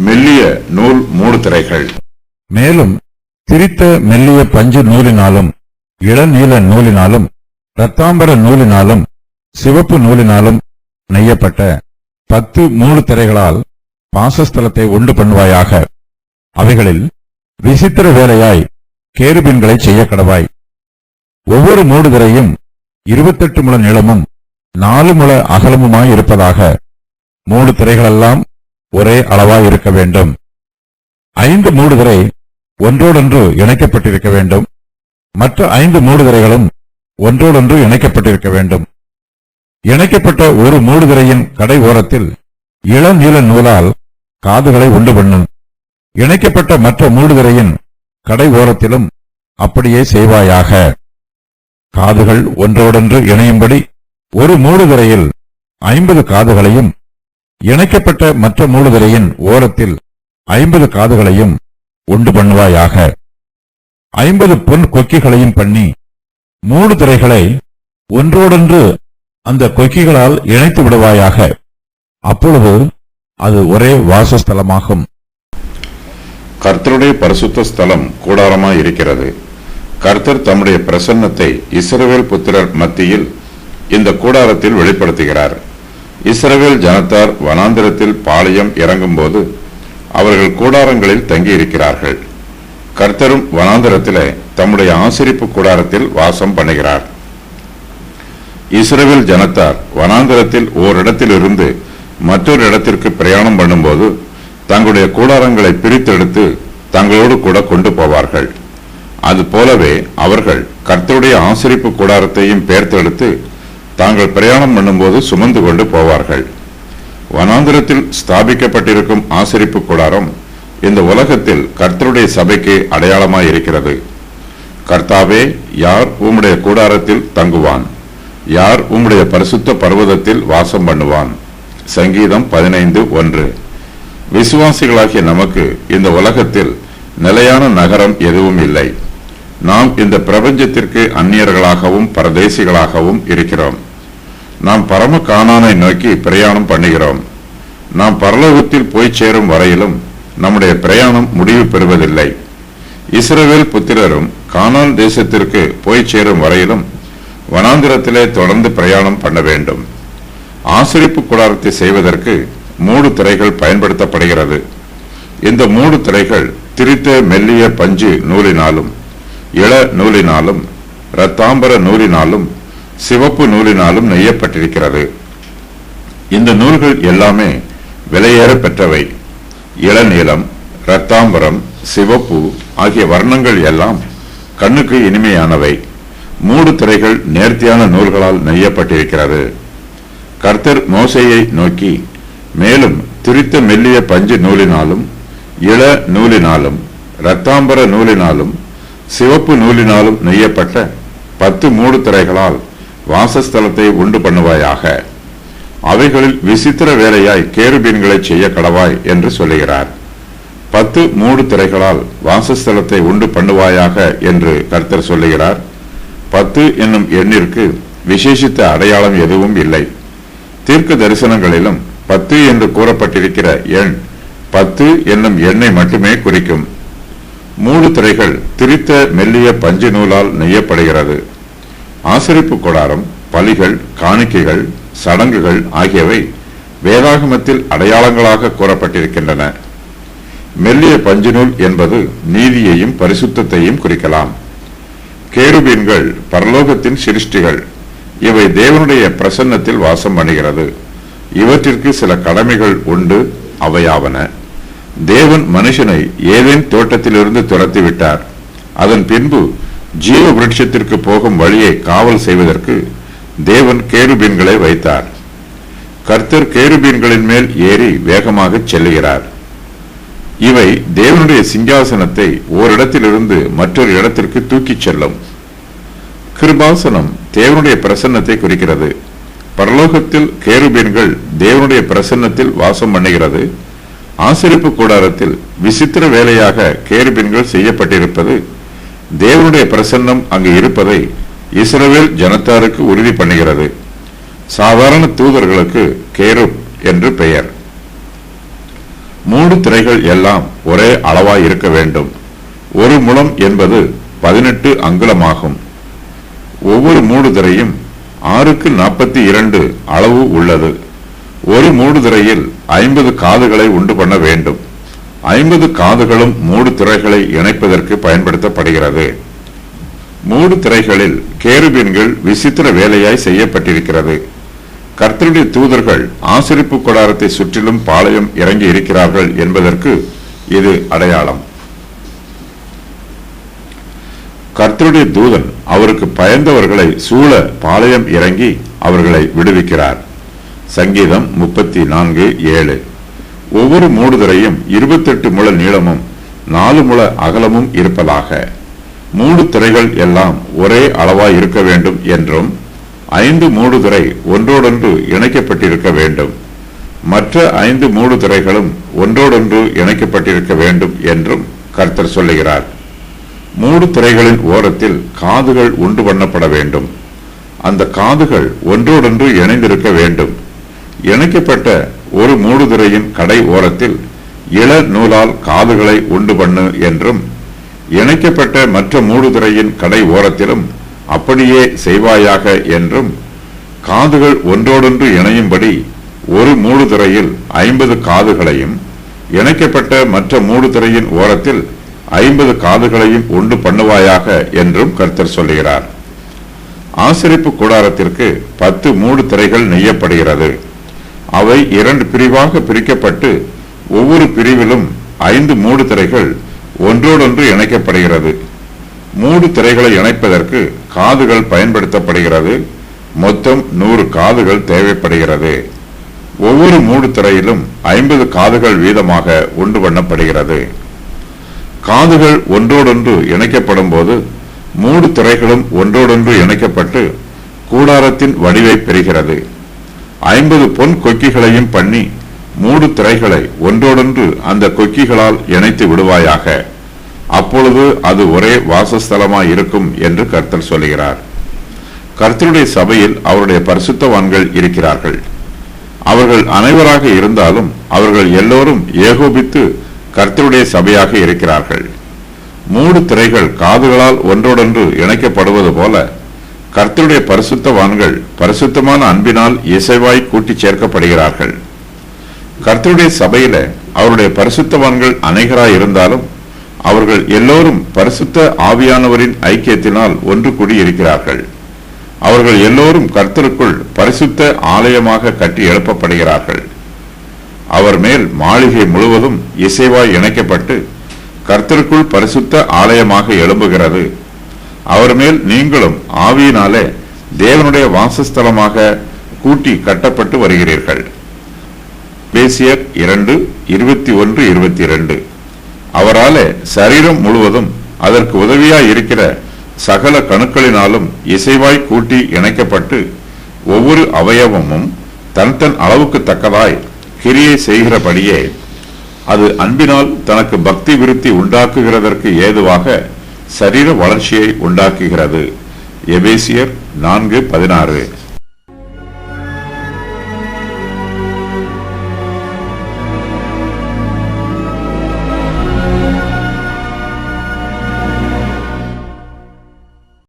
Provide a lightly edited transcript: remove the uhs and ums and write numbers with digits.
மெல்லிய நூல் மூடு திரைகள். மேலும் திரித்த மெல்லிய பஞ்சு நூலினாலும் இளநீல நூலினாலும் இரத்தாம்பர நூலினாலும் சிவப்பு நூலினாலும் நெய்யப்பட்ட 10 மூடு திரைகளால் வாசஸ்தலத்தை உண்டு பண்ணுவாயாக. அவைகளில் விசித்திர வேலையாய் கேருபீன்களை செய்ய கடவாய். ஒவ்வொரு மூடு திரையும் 28 முழ நீளமும் 4 முழ அகலமுமாய் இருப்பதாக. மூடு திரைகளெல்லாம் ஒரே அளவாய் இருக்க வேண்டும். 5 மூடு திரை ஒன்றோடொன்று இணைக்கப்பட்டிருக்க வேண்டும். மற்ற 5 மூடு திரைகளும் ஒன்றோடொன்று இணைக்கப்பட்டிருக்க வேண்டும். இணைக்கப்பட்ட ஒரு மூடு திரையின் கடை ஓரத்தில் இளநீல நூலால் காதுகளை உண்டு பண்ணும். இணைக்கப்பட்ட மற்ற மூடு திரையின் கடை ஓரத்திலும் அப்படியே செய்வாயாக. காதுகள் ஒன்றோடொன்று இணையும்படி ஒரு மூடு திரையில் 50 காதுகளையும் இணைக்கப்பட்ட மற்ற மூடு திரையின் ஓரத்தில் 50 காதுகளையும் உண்டு பண்ணுவாயாக. 50 பொன் கொக்கிகளையும் பண்ணி மூடு திரைகளை ஒன்றோடொன்று அந்த கொக்கிகளால் இணைத்து விடுவாயாக. அப்பொழுது அது ஒரே வாசஸ்தலமாகும். கர்த்தருடைய பரிசுத்த ஸ்தலம் கூடாரமாய் இருக்கிறது. கர்த்தர் தம்முடைய பிரசன்னத்தை இஸ்ரவேல் புத்திரர் மத்தியில் இந்த கூடாரத்தில் வெளிப்படுத்துகிறார். இஸ்ரவேல் ஜனத்தார் வனாந்திரத்தில் பாளையம் இறங்கும் போது அவர்கள் கூடாரங்களில் தங்கியிருக்கிறார்கள். கர்த்தரும் வனாந்திரத்திலே தம்முடைய ஆசரிப்பு கூடாரத்தில் வாசம் பண்ணுகிறார். இஸ்ரவேல் ஜனத்தார் வனாந்திரத்தில் ஓரிடத்திலிருந்து மற்றொரு இடத்திற்கு பிரயாணம் பண்ணும்போது தங்களுடைய கூடாரங்களை பிரித்தெடுத்து தங்களோடு கூட கொண்டு போவார்கள். அது போலவே அவர்கள் கர்த்தருடைய ஆசரிப்பு கூடாரத்தையும் பெயர்த்தெடுத்து தாங்கள் பிரயாணம் பண்ணும்போது சுமந்து கொண்டு போவார்கள். வனாந்திரத்தில் ஸ்தாபிக்கப்பட்டிருக்கும் ஆசரிப்பு கூடாரம் இந்த உலகத்தில் கர்த்தருடைய சபைக்கு அடையாளமாய் இருக்கிறது. கர்த்தாவே, யார் உம்முடைய கூடாரத்தில் தங்குவான்? யார் உம்முடைய பரிசுத்த பர்வதத்தில் வாசம் பண்ணுவான்? சங்கீதம் 15:1. விசுவாசிகளாகிய நமக்கு இந்த உலகத்தில் நிலையான நகரம் எதுவும் இல்லை. நாம் இந்த பிரபஞ்சத்திற்கு அந்நியர்களாகவும் பரதேசிகளாகவும் இருக்கிறோம். நாம் பரம கானானை நோக்கி பிரயாணம் பண்ணுகிறோம். நாம் பரலோகத்தில் போய் சேரும் வரையிலும் நம்முடைய பிரயாணம் முடிவு பெறுவதில்லை. இஸ்ரவேல் புத்திரரும் கானான் தேசத்திற்கு போய் சேரும் வரையிலும் வனாந்திரத்திலே தொடர்ந்து பிரயாணம் பண்ண வேண்டும். ஆசரிப்பு கூடாரத்தை செய்வதற்கு மூடு திரைகள் பயன்படுத்தப்படுகிறது. இந்த மூடு திரைகள் திரித்த மெல்லிய பஞ்சு நூலினாலும் இள நூலினாலும் இரத்தாம்பர நூலினாலும் சிவப்பு நூலினாலும் நெய்யப்பட்டிருக்கிறது. இந்த நூல்கள் எல்லாமே விலையேற பெற்றவை. இளநீலம், இரத்தாம்பரம், சிவப்பு ஆகிய வர்ணங்கள் எல்லாம் கண்ணுக்கு இனிமையானவை. மூடு திரைகள் நேர்த்தியான நூல்களால் நெய்யப்பட்டிருக்கிறது. கர்த்தர் மோசேயை நோக்கி, மேலும் திரித்த மெல்லிய பஞ்சு நூலினாலும் இள நூலினாலும் இரத்தாம்பர நூலினாலும் சிவப்பு நூலினாலும் நெய்யப்பட்ட 10 மூடு திரைகளால் வாசஸ்தலத்தை உண்டு பண்ணுவாயாக. அவைகளில் விசித்திர வேலையாய் கேருபீன்களை செய்ய கடவாய் என்று சொல்லுகிறார். 10 மூடு திரைகளால் வாசஸ்தலத்தை உண்டு பண்ணுவாயாக என்று கர்த்தர் சொல்லுகிறார். 10 என்னும் எண்ணிற்கு விசேஷித்த அடையாளம் எதுவும் இல்லை. தீர்க்க தரிசனங்களிலும் 10 என்று கூறப்பட்டிருக்கிற எண் 10 என்னும் எண்ணை மட்டுமே குறிக்கும். மூடு திரைகள் திரித்த மெல்லிய பஞ்சு நூலால் நெய்யப்படுகிறது. ஆசரிப்பு கூடாரம், பலிகள், காணிக்கைகள், சடங்குகள் ஆகியவை வேதாகமத்தில் அடையாளங்களாக கூறப்பட்டிருக்கின்றன. மெல்லிய பஞ்சு நூல் என்பது நீதியையும் பரிசுத்தத்தையும் குறிக்கலாம். கேருபீன்கள் பரலோகத்தின் சிருஷ்டிகள். இவை தேவனுடைய பிரசன்னத்தில் வாசம் பண்ணுகிறது. இவற்றிற்கு சில கடமைகள் உண்டு. அவையாவன: தேவன் மனுஷனை ஏதேன் தோட்டத்திலிருந்து துரத்திவிட்டார். அதன் பின்பு ஜீவ விருட்சத்திற்கு போகும் வழியை காவல் செய்வதற்கு தேவன் கேருபீன்களை வைத்தார். கர்த்தர் கேருபீன்களின் மேல் ஏறி வேகமாக செல்லுகிறார். இவை தேவனுடைய சிங்காசனத்தை ஓரிடத்திலிருந்து மற்றொரு இடத்திற்கு தூக்கிச் செல்லும். கிருபாசனம் தேவனுடைய பிரசன்னத்தை குறிக்கிறது. பரலோகத்தில் கேருபீன்கள் தேவனுடைய பிரசன்னத்தில் வாசம் பண்ணுகிறது. ஆசரிப்பு கூடாரத்தில் விசித்திர வேலையாக கேருபீன்கள் செய்யப்பட்டிருப்பது தேவனுடைய பிரசன்னம் அங்கு இருப்பதை இஸ்ரவேல் ஜனத்தாருக்கு உறுதி பண்ணுகிறது. சாதாரண தூதர்களுக்கு கேருப் என்று பெயர். மூடு திரைகள் எல்லாம் ஒரே அளவாய் இருக்க வேண்டும். ஒரு முழம் என்பது 18 அங்குலமாகும். ஒவ்வொரு மூடு திரையும் 6:42 அளவு உள்ளது. ஒரு மூடு திரையில் 50 காதுகளை உண்டு பண்ண வேண்டும். 50 காதுகளும் மூடு திரைகளை இணைப்பதற்கு பயன்படுத்தப்படுகிறது. மூடு திரைகளில் கேருபீன்கள் விசித்திர வேலையாய் செய்யப்பட்டிருக்கிறது. கர்த்தருடைய தூதர்கள் ஆசரிப்பு கூடாரத்தை சுற்றிலும் பாளையம் இறங்கி இருக்கிறார்கள் என்பதற்கு இது அடையாளம். கர்த்தருடைய தூதன் அவருக்கு பயந்தவர்களை சூழ பாளையம் இறங்கி அவர்களை விடுவிக்கிறார். சங்கீதம் 34:7. ஒவ்வொரு மூடுதிரையும் 28 முழ நீளமும் 4 முழ அகலமும் இருப்பதாக. மூடு திரைகள் எல்லாம் ஒரே அளவாய் இருக்க வேண்டும் என்றும் 5 மூடுதிரை ஒன்றோடொன்று இணைக்கப்பட்டிருக்க வேண்டும். மற்ற 5 மூடு திரைகளும் ஒன்றோடொன்று இணைக்கப்பட்டிருக்க வேண்டும் என்றும் கர்த்தர் சொல்லுகிறார். மூடு திரைகளின் ஓரத்தில் காதுகள் உண்டு பண்ணப்பட வேண்டும். அந்த காதுகள் ஒன்றோடொன்று இணைந்திருக்க வேண்டும். இணைக்கப்பட்ட ஒரு மூடுதிரையின் கடை ஓரத்தில் இள நூலால் காதுகளை உண்டு பண்ணு என்றும், இணைக்கப்பட்ட மற்ற மூடுதிரையின் கடை ஓரத்திலும் அப்படியே செய்வாயாக என்றும், காதுகள் ஒன்றோடொன்று இணையும்படி ஒரு மூடுதிரையில் 50 காதுகளையும் இணைக்கப்பட்ட மற்ற மூடுதிரையின் ஓரத்தில் 50 காதுகளையும் உண்டு பண்ணுவாயாக என்றும் கர்த்தர் சொல்லுகிறார். ஆசரிப்பு கூடாரத்திற்கு 10 மூடு திரைகள் நெய்யப்படுகிறது. அவை 2 பிரிவாக பிரிக்கப்பட்டு ஒவ்வொரு பிரிவிலும் 5 மூடு திரைகள் ஒன்றோடொன்று இணைக்கப்படுகிறது. மூடு திரைகளை இணைப்பதற்கு காதுகள் பயன்படுத்தப்படுகிறது. மொத்தம் 100 காதுகள் தேவைப்படுகிறது. ஒவ்வொரு மூடு திரையிலும் 50 காதுகள் வீதமாக உண்டு பண்ணப்படுகிறது. காதுகள் ஒன்றோடொன்று இணைக்கப்படும் போது மூடு திரைகளும் ஒன்றோடொன்று இணைக்கப்பட்டு கூடாரத்தின் வடிவை பெறுகிறது. 50 பொன் கொக்கிகளையும் பண்ணி மூடு திரைகளை ஒன்றோடொன்று அந்த கொக்கிகளால் இணைத்து விடுவாயாக. அப்பொழுது அது ஒரே வாசஸ்தலமாய் இருக்கும் என்று கர்த்தர் சொல்லுகிறார். கர்த்தருடைய சபையில் அவருடைய பரிசுத்தவான்கள் இருக்கிறார்கள். அவர்கள் அனைவராக இருந்தாலும் அவர்கள் எல்லோரும் ஏகோபித்து கர்த்தருடைய சபையாக இருக்கிறார்கள். மூடு திரைகள் காதுகளால் ஒன்றோடொன்று இணைக்கப்படுவது போல கர்த்தருடைய பரிசுத்தவான்கள் பரிசுத்தமான அன்பினால் இசைவாய் கூட்டி சேர்க்கப்படுகிறார்கள். கர்த்தருடைய சபையில அவருடைய பரிசுத்தவான்கள் அநேகராய் இருந்தாலும் அவர்கள் எல்லோரும் பரிசுத்த ஆவியானவரின் ஐக்கியத்தினால் ஒன்று கூடி இருக்கிறார்கள். அவர்கள் எல்லோரும் கர்த்தருக்குள் பரிசுத்த ஆலயமாக கட்டி எழுப்பப்படுகிறார்கள். அவர் மேல் மாளிகை முழுவதும் இசைவாய் இணைக்கப்பட்டு கர்த்தருக்குள் பரிசுத்த ஆலயமாக எழும்புகிறது. அவர் மேல் நீங்களும் ஆவியினாலே தேவனுடைய வாசஸ்தலமாக கூட்டி கட்டப்பட்டு வருகிறீர்கள். எபேசியர் 2:21-22. அவராலே சரீரம் முழுவதும் அதற்கு உதவியாய் இருக்கிற சகல கணுக்களினாலும் இசைவாய் கூட்டி இணைக்கப்பட்டு ஒவ்வொரு அவயவமும் தன் தன் அளவுக்கு தக்கதாய் கிரியை செய்கிறபடியே அது அன்பினால் தனக்கு பக்தி விருத்தி உண்டாக்குகிறதற்கு ஏதுவாக சரீர வளர்ச்சியை உண்டாக்குகிறது. எபேசியர் 4:16.